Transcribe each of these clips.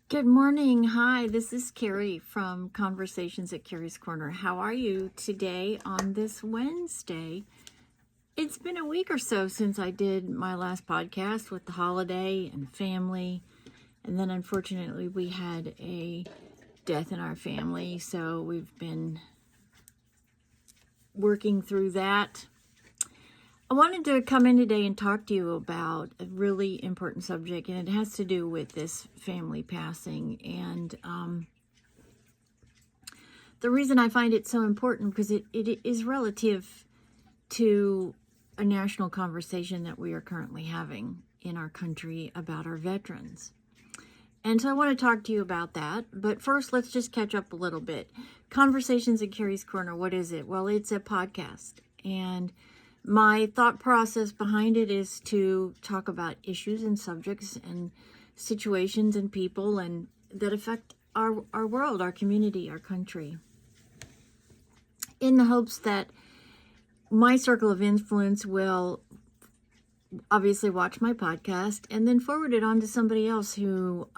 Good morning. Hi, this is Kerrie from Conversations at Kerrie's Korner. How are you today on this Wednesday? It's been a week or so since I did my last podcast with the holiday and family. And then unfortunately we had a death in our family. So we've been working through that. I wanted to come in today and talk to you about a really important subject, and it has to do with this family passing. And the reason I find it so important, because it is relative to a national conversation that we are currently having in our country about our veterans. And so I want to talk to you about that. But first, let's just catch up a little bit. Conversations at Kerrie's Korner, what is it? Well, it's a podcast. And my thought process behind it is to talk about issues and subjects and situations and people and that affect our world, our community, our country, in the hopes that my circle of influence will obviously watch my podcast and then forward it on to somebody else who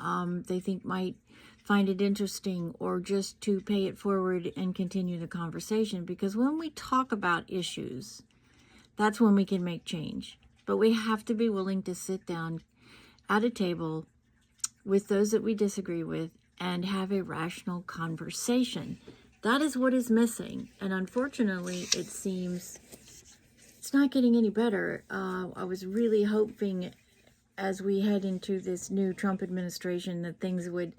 they think might find it interesting, or just to pay it forward and continue the conversation. Because when we talk about issues, that's when we can make change. But we have to be willing to sit down at a table with those that we disagree with and have a rational conversation. That is what is missing. And unfortunately, it seems it's not getting any better. I was really hoping, as we head into this new Trump administration, that things would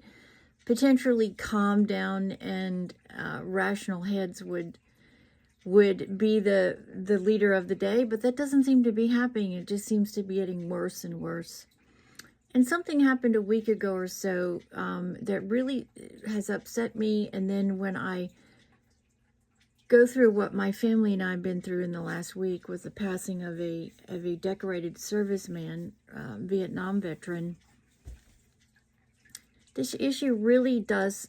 potentially calm down and rational heads would be the leader of the day, but that doesn't seem to be happening. It just seems to be getting worse and worse. And something happened a week ago or so that really has upset me. And then when I go through what my family and I have been through in the last week with the passing of a decorated serviceman, Vietnam veteran, this issue really does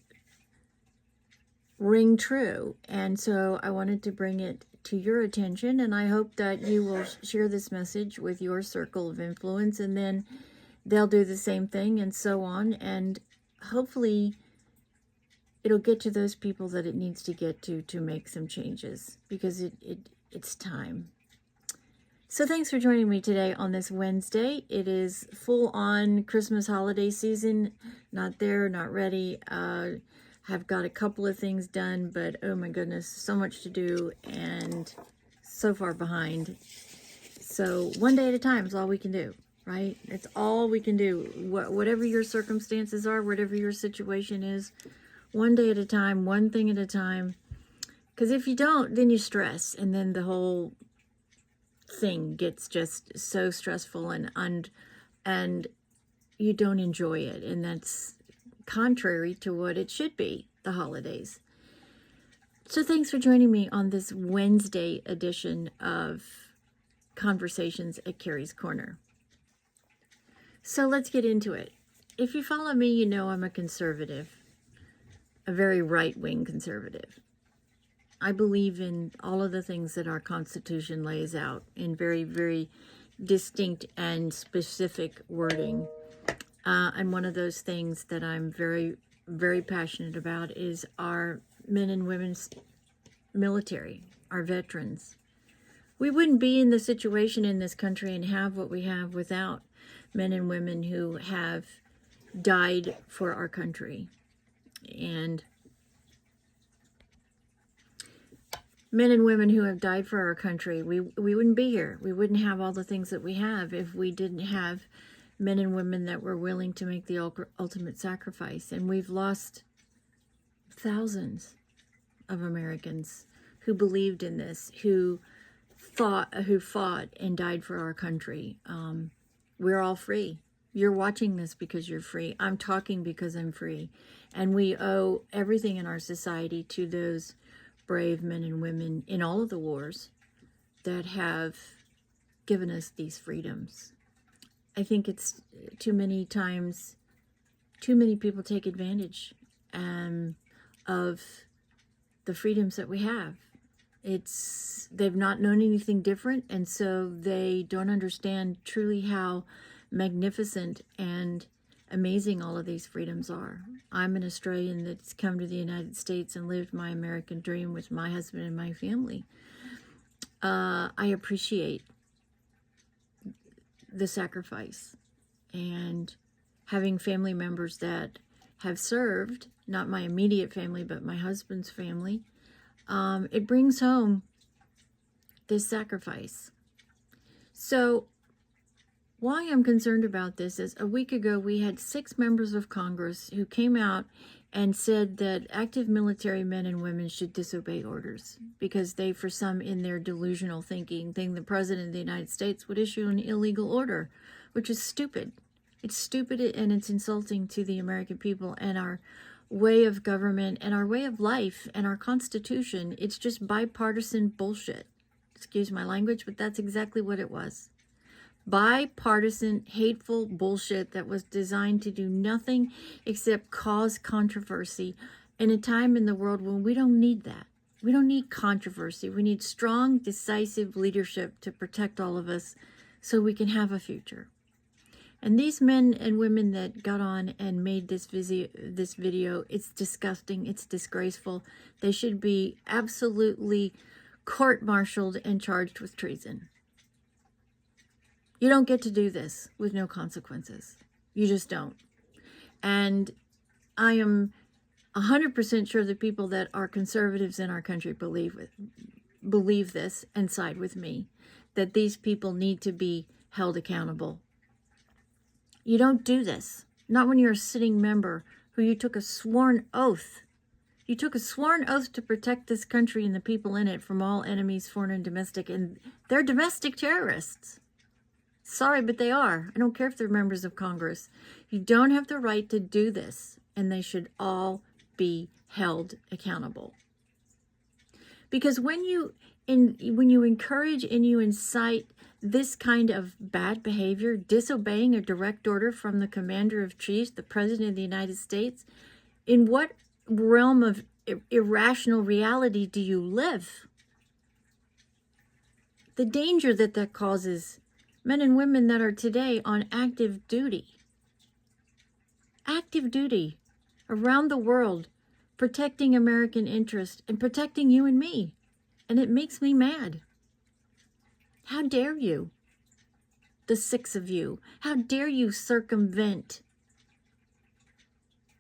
ring true. And so I wanted to bring it to your attention, and I hope that you will share this message with your circle of influence, and then they'll do the same thing, and so on. And hopefully it'll get to those people that it needs to get to make some changes, because it's time. So thanks for joining me today on this Wednesday. It is full on Christmas holiday season. Not there, not ready. Have got a couple of things done, but oh my goodness, so much to do and so far behind. So one day at a time is all we can do, right? It's all we can do. Whatever your circumstances are, whatever your situation is, one day at a time, one thing at a time. Because if you don't, then you stress, and then the whole thing gets just so stressful and you don't enjoy it, and that's contrary to what it should be, the holidays. So thanks for joining me on this Wednesday edition of Conversations at Kerrie's Korner. So let's get into it. If you follow me, you know I'm a conservative, a very right-wing conservative. I believe in all of the things that our Constitution lays out in very, very distinct and specific wording. And one of those things that I'm very, very passionate about is our men and women's military, our veterans. We wouldn't be in the situation in this country and have what we have without men and women who have died for our country. And men and women who have died for our country, we wouldn't be here. We wouldn't have all the things that we have if we didn't have men and women that were willing to make the ultimate sacrifice. And we've lost thousands of Americans who believed in this, who fought and died for our country. We're all free. You're watching this because you're free. I'm talking because I'm free. And we owe everything in our society to those brave men and women in all of the wars that have given us these freedoms. I think it's too many times, too many people take advantage of the freedoms that we have. They've not known anything different, and so they don't understand truly how magnificent and amazing all of these freedoms are. I'm an Australian that's come to the United States and lived my American dream with my husband and my family. I appreciate the sacrifice, and having family members that have served, not my immediate family, but my husband's family, it brings home this sacrifice. So why I'm concerned about this is a week ago we had 6 members of Congress who came out and said that active military men and women should disobey orders because they, for some in their delusional thinking, think the President of the United States would issue an illegal order, which is stupid. It's stupid and it's insulting to the American people and our way of government and our way of life and our Constitution. It's just bipartisan bullshit. Excuse my language, but that's exactly what it was. Bipartisan, hateful bullshit that was designed to do nothing except cause controversy in a time in the world when we don't need that. We don't need controversy. We need strong, decisive leadership to protect all of us so we can have a future. And these men and women that got on and made this video, it's disgusting, it's disgraceful. They should be absolutely court-martialed and charged with treason. You don't get to do this with no consequences. You just don't. And I am 100% sure the people that are conservatives in our country believe this and side with me, that these people need to be held accountable. You don't do this. Not when you're a sitting member who you took a sworn oath. You took a sworn oath to protect this country and the people in it from all enemies, foreign and domestic, and they're domestic terrorists. Sorry, but they are. I don't care if they're members of Congress. You don't have the right to do this, and they should all be held accountable. Because when you encourage and you incite this kind of bad behavior, disobeying a direct order from the Commander of Chiefs, the President of the United States, in what realm of irrational reality do you live? The danger that causes men and women that are today on active duty around the world, protecting American interest and protecting you and me. And it makes me mad. How dare you, the 6 of you, how dare you circumvent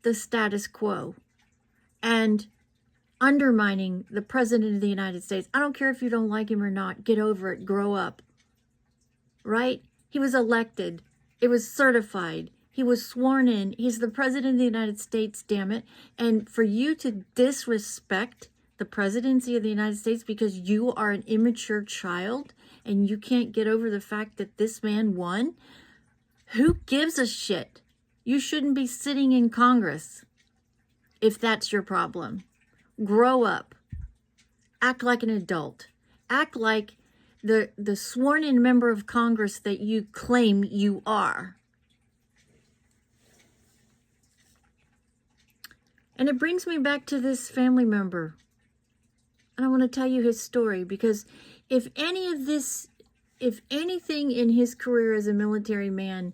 the status quo and undermining the President of the United States. I don't care if you don't like him or not. Get over it. Grow up. Right? He was elected. It was certified. He was sworn in. He's the President of the United States, damn it. And for you to disrespect the presidency of the United States because you are an immature child and you can't get over the fact that this man won, who gives a shit? You shouldn't be sitting in Congress if that's your problem. Grow up. Act like an adult. Act like the sworn-in member of Congress that you claim you are. And it brings me back to this family member. And I want to tell you his story, because if anything in his career as a military man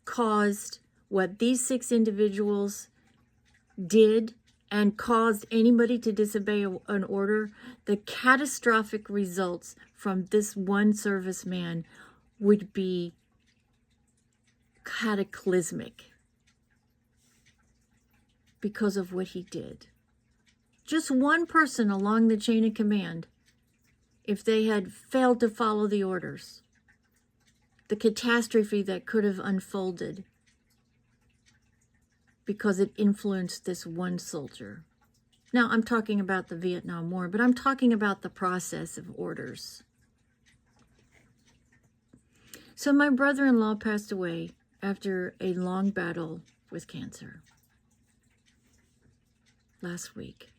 caused what these 6 individuals did and caused anybody to disobey an order, the catastrophic results from this one serviceman would be cataclysmic because of what he did. Just one person along the chain of command, if they had failed to follow the orders, the catastrophe that could have unfolded because it influenced this one soldier. Now, I'm talking about the Vietnam War, but I'm talking about the process of orders. So my brother-in-law passed away after a long battle with cancer last week.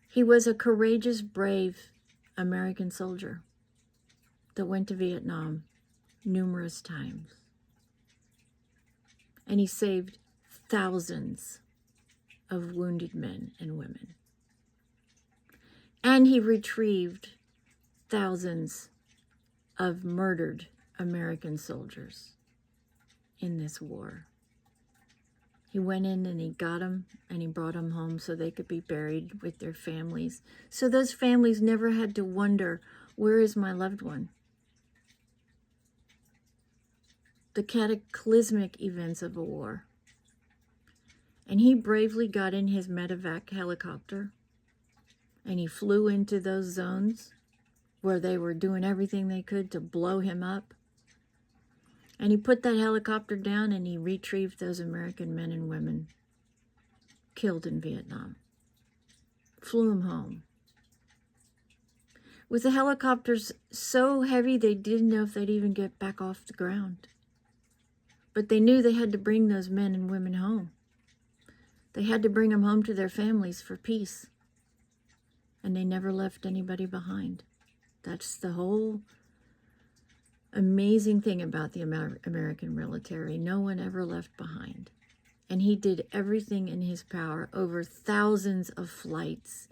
He was a courageous, brave American soldier that went to Vietnam numerous times. And he saved thousands of wounded men and women. And he retrieved thousands of murdered American soldiers in this war. He went in and he got them and he brought them home so they could be buried with their families. So those families never had to wonder, where is my loved one? The cataclysmic events of a war. And he bravely got in his medevac helicopter and he flew into those zones where they were doing everything they could to blow him up. And he put that helicopter down and he retrieved those American men and women killed in Vietnam. Flew them home. With the helicopters so heavy they didn't know if they'd even get back off the ground. But they knew they had to bring those men and women home. They had to bring them home to their families for peace. And they never left anybody behind. That's the whole amazing thing about the American military. No one ever left behind. And he did everything in his power over thousands of flights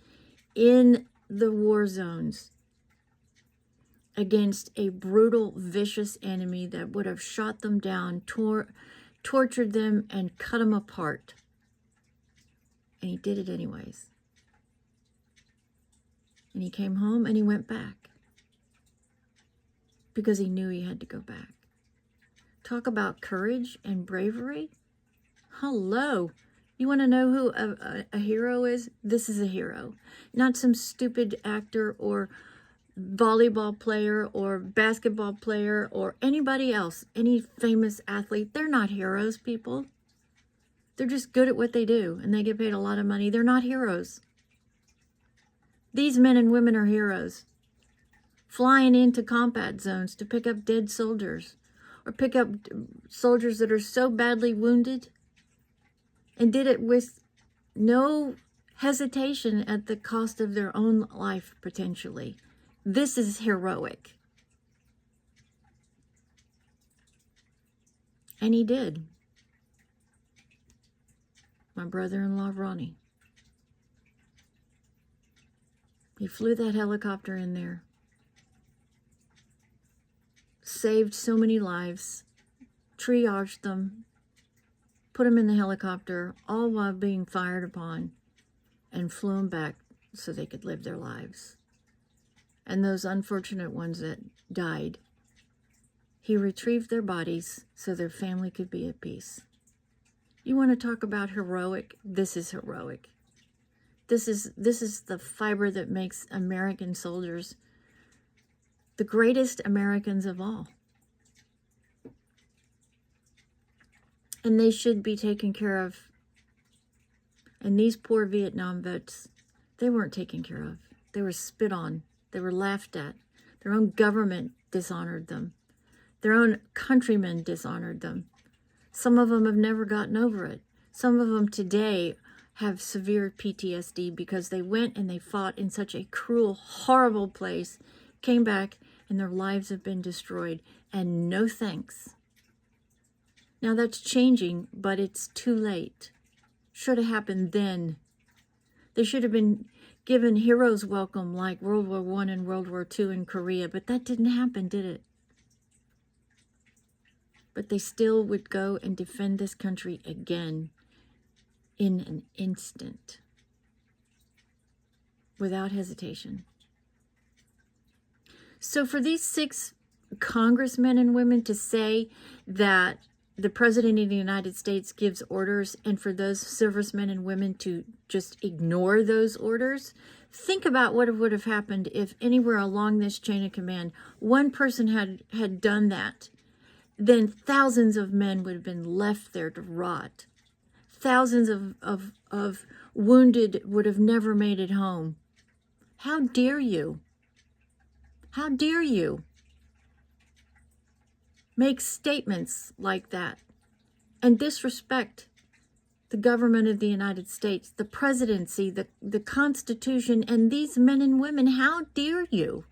in the war zones against a brutal, vicious enemy that would have shot them down, tortured them, and cut them apart. And he did it anyways. And he came home and he went back. Because he knew he had to go back. Talk about courage and bravery. Hello. You want to know who a hero is? This is a hero. Not some stupid actor or volleyball player or basketball player or anybody else, any famous athlete. They're not heroes, people. They're just good at what they do and they get paid a lot of money. They're not heroes. These men and women are heroes. Flying into combat zones to pick up dead soldiers or pick up soldiers that are so badly wounded, and did it with no hesitation at the cost of their own life, potentially. This is heroic. And he did. My brother-in-law, Ronnie. He flew that helicopter in there. Saved so many lives, triaged them, put them in the helicopter, all while being fired upon, and flew them back so they could live their lives. And those unfortunate ones that died, he retrieved their bodies so their family could be at peace. You want to talk about heroic? This is heroic. This is the fiber that makes American soldiers the greatest Americans of all. And they should be taken care of. And these poor Vietnam vets, they weren't taken care of. They were spit on. They were laughed at. Their own government dishonored them. Their own countrymen dishonored them. Some of them have never gotten over it. Some of them today have severe PTSD because they went and they fought in such a cruel, horrible place, came back, and their lives have been destroyed, and no thanks. Now that's changing, but it's too late. Should have happened then. They should have been given heroes welcome like World War I and World War II in Korea, but that didn't happen, did it? But they still would go and defend this country again in an instant, without hesitation. So for these 6 congressmen and women to say that the President of the United States gives orders, and for those servicemen and women to just ignore those orders, think about what would have happened if anywhere along this chain of command, one person had done that. Then thousands of men would have been left there to rot. Thousands of wounded would have never made it home. How dare you? How dare you make statements like that and disrespect the government of the United States, the presidency, the Constitution, and these men and women? How dare you?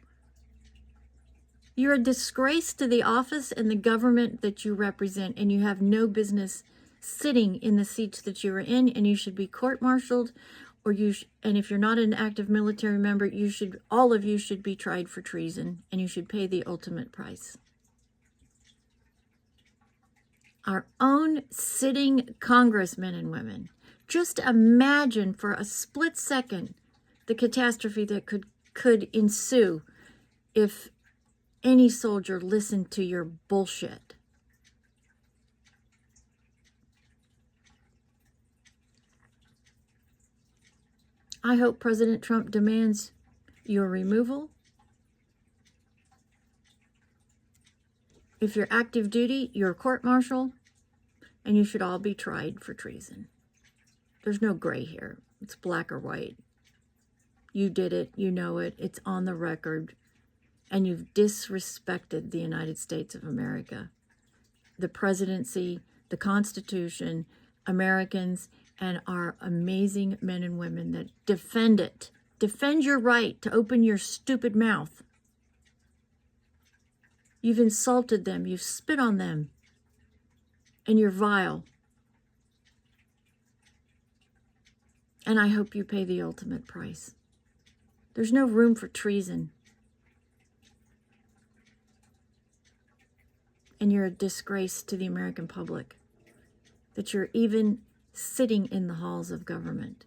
You're a disgrace to the office and the government that you represent, and you have no business sitting in the seats that you are in, and you should be court-martialed, and if you're not an active military member, all of you should be tried for treason, and you should pay the ultimate price. our own sitting congressmen and women. Just imagine for a split second the catastrophe that could ensue if any soldier listened to your bullshit. I hope President Trump demands your removal. If you're active duty, you're court-martialed, and you should all be tried for treason. There's no gray here. It's black or white. You did it. You know it. It's on the record. And you've disrespected the United States of America, the presidency, the Constitution, Americans, and our amazing men and women that defend it. Defend your right to open your stupid mouth. You've insulted them. You've spit on them. And you're vile. And I hope you pay the ultimate price. There's no room for treason. And you're a disgrace to the American public that you're even sitting in the halls of government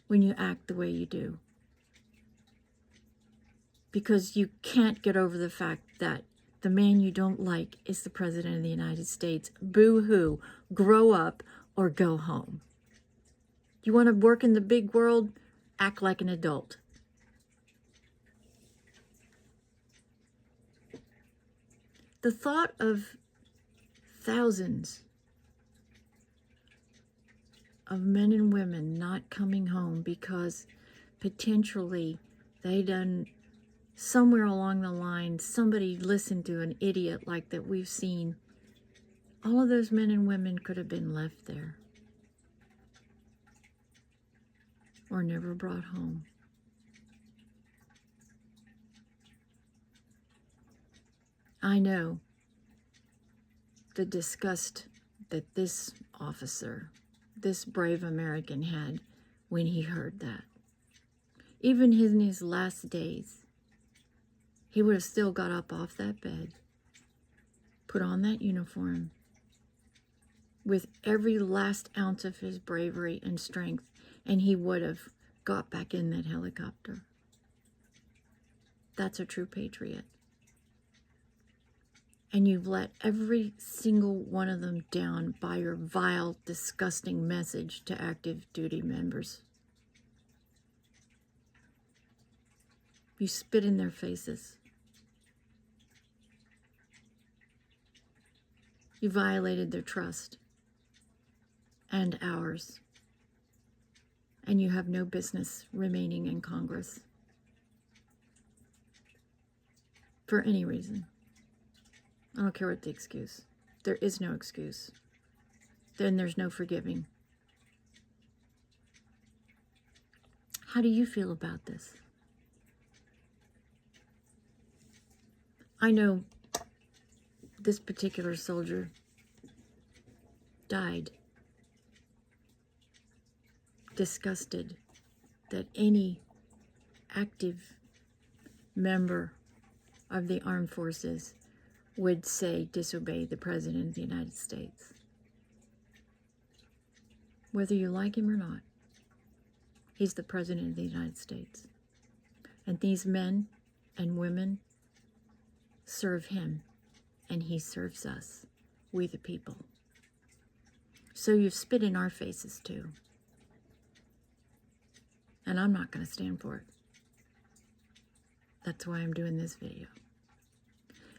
when you act the way you do. Because you can't get over the fact that the man you don't like is the President of the United States. Boo-hoo. Grow up or go home. You want to work in the big world? Act like an adult. The thought of thousands of men and women not coming home because potentially they done somewhere along the line, somebody listened to an idiot like that we've seen. All of those men and women could have been left there or never brought home. I know the disgust that this officer, this brave American had when he heard that. Even in his last days, he would have still got up off that bed, put on that uniform, with every last ounce of his bravery and strength, and he would have got back in that helicopter. That's a true patriot. And you've let every single one of them down by your vile, disgusting message to active duty members. You spit in their faces. You violated their trust and ours. And you have no business remaining in Congress for any reason. I don't care what the excuse. There is no excuse. Then there's no forgiving. How do you feel about this? I know this particular soldier died disgusted that any active member of the armed forces would say disobey the President of the United States. Whether you like him or not, he's the President of the United States. And these men and women serve him, and he serves us, we the people. So you've spit in our faces too. And I'm not going to stand for it. That's why I'm doing this video.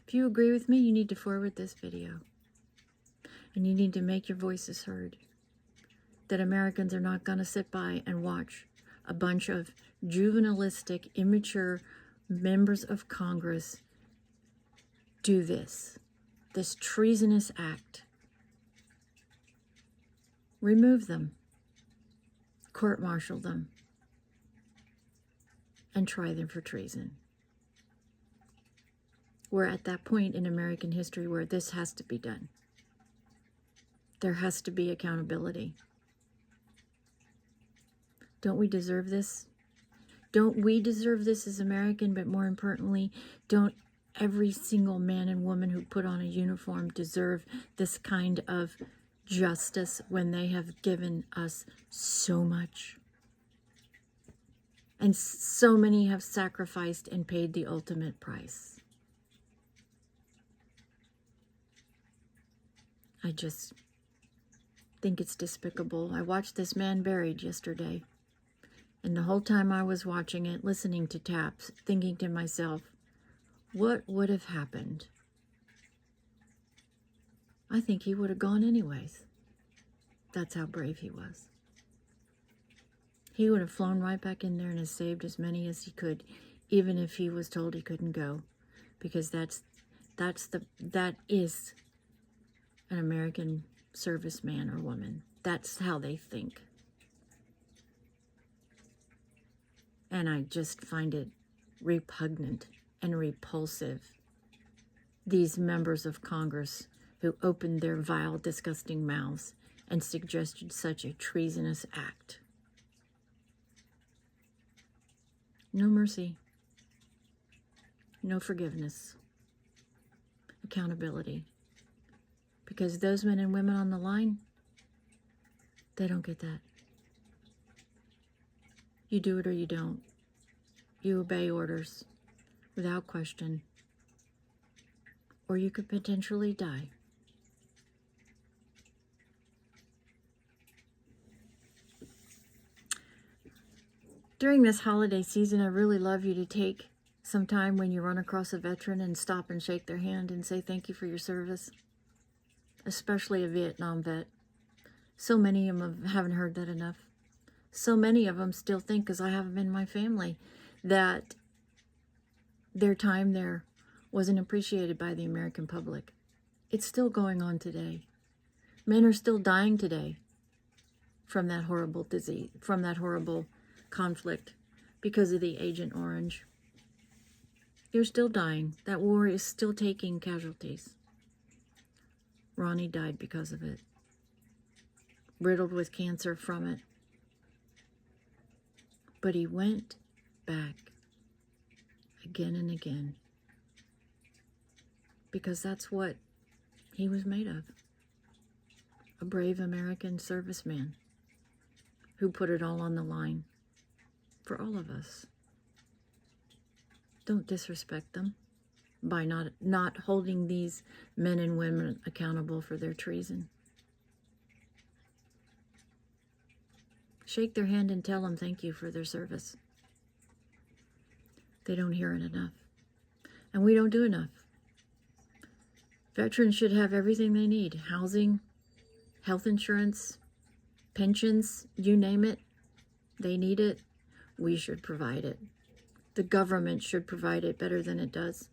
If you agree with me, you need to forward this video. And you need to make your voices heard. That Americans are not going to sit by and watch a bunch of juvenilistic, immature members of Congress do this treasonous act. Remove them. Court-martial them. And try them for treason. We're at that point in American history where this has to be done. There has to be accountability. Don't we deserve this? Don't we deserve this as American? But more importantly, don't every single man and woman who put on a uniform deserve this kind of justice when they have given us so much. And so many have sacrificed and paid the ultimate price. I just think it's despicable. I watched this man buried yesterday. And the whole time I was watching it, listening to taps, thinking to myself, what would have happened? I think he would have gone anyways. That's how brave he was. He would have flown right back in there and have saved as many as he could, even if he was told he couldn't go, because that is an American serviceman or woman. That's how they think. And I just find it repugnant and repulsive. These members of Congress who opened their vile, disgusting mouths and suggested such a treasonous act. No mercy, no forgiveness, accountability. Because those men and women on the line, they don't get that. You do it or you don't. You obey orders without question, or you could potentially die. During this holiday season, I really love you to take some time when you run across a veteran and stop and shake their hand and say thank you for your service, especially a Vietnam vet. So many of them haven't heard that enough. So many of them still think, because I have them in my family, that their time there wasn't appreciated by the American public. It's still going on today. Men are still dying today from that horrible disease, from that horrible conflict because of the Agent Orange. You're still dying. That war is still taking casualties. Ronnie died because of it, riddled with cancer from it. But he went back again and again because that's what he was made of. A brave American serviceman who put it all on the line for all of us. Don't disrespect them by not holding these men and women accountable for their treason. Shake their hand and tell them thank you for their service. They don't hear it enough. And we don't do enough. Veterans should have everything they need. Housing, health insurance, pensions, you name it. They need it. We should provide it. The government should provide it better than it does.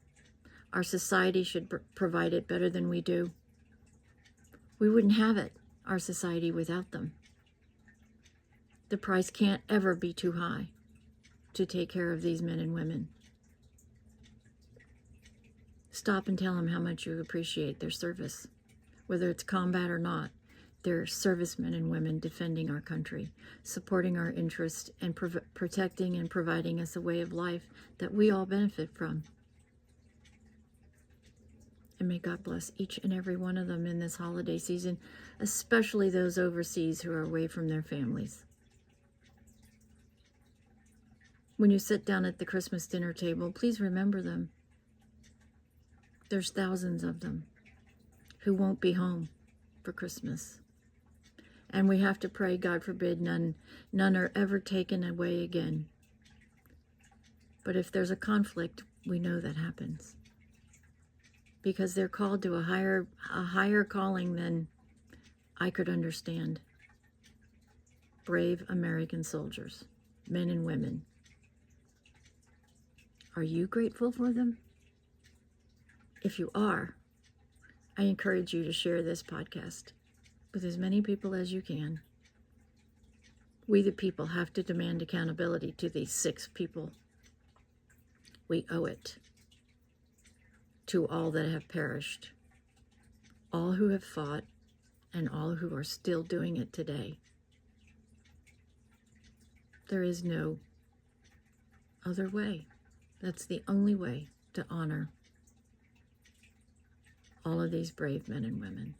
Our society should provide it better than we do. We wouldn't have it, our society, without them. The price can't ever be too high to take care of these men and women. Stop and tell them how much you appreciate their service, whether it's combat or not. They're servicemen and women defending our country, supporting our interests, and protecting and providing us a way of life that we all benefit from. And may God bless each and every one of them in this holiday season, especially those overseas who are away from their families. When you sit down at the Christmas dinner table, please remember them. There's thousands of them who won't be home for Christmas. And we have to pray, God forbid, none are ever taken away again. But if there's a conflict, we know that happens. Because they're called to a higher calling than I could understand. Brave American soldiers, men and women. Are you grateful for them? If you are, I encourage you to share this podcast with as many people as you can. We the people have to demand accountability to these 6 people. We owe it to all that have perished, all who have fought, and all who are still doing it today. There is no other way. That's the only way to honor all of these brave men and women.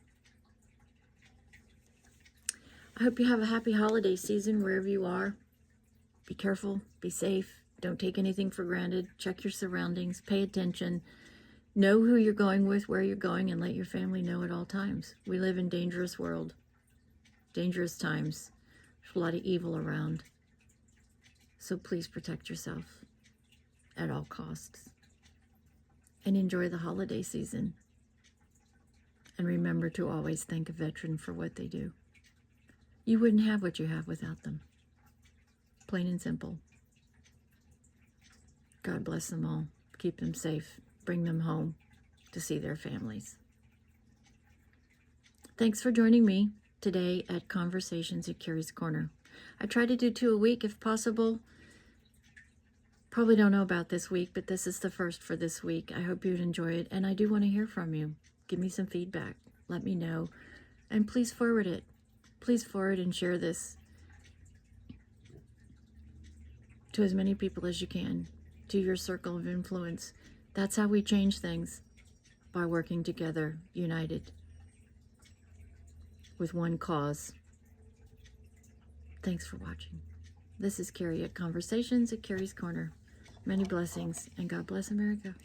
I hope you have a happy holiday season wherever you are. Be careful, be safe, don't take anything for granted, check your surroundings, pay attention, know who you're going with, where you're going, and let your family know at all times. We live in a dangerous world, dangerous times. There's a lot of evil around. So please protect yourself at all costs. And enjoy the holiday season. And remember to always thank a veteran for what they do. You wouldn't have what you have without them. Plain and simple. God bless them all. Keep them safe. Bring them home to see their families. Thanks for joining me today at Conversations at Kerrie's Corner. I try to do 2 a week if possible. Probably don't know about this week, but this is the first for this week. I hope you'd enjoy it, and I do want to hear from you. Give me some feedback. Let me know. And please forward it. Please forward and share this to as many people as you can, to your circle of influence. That's how we change things, by working together, united, with one cause. Thanks for watching. This is Kerrie at Conversations at Kerrie's Corner. Many blessings, and God bless America.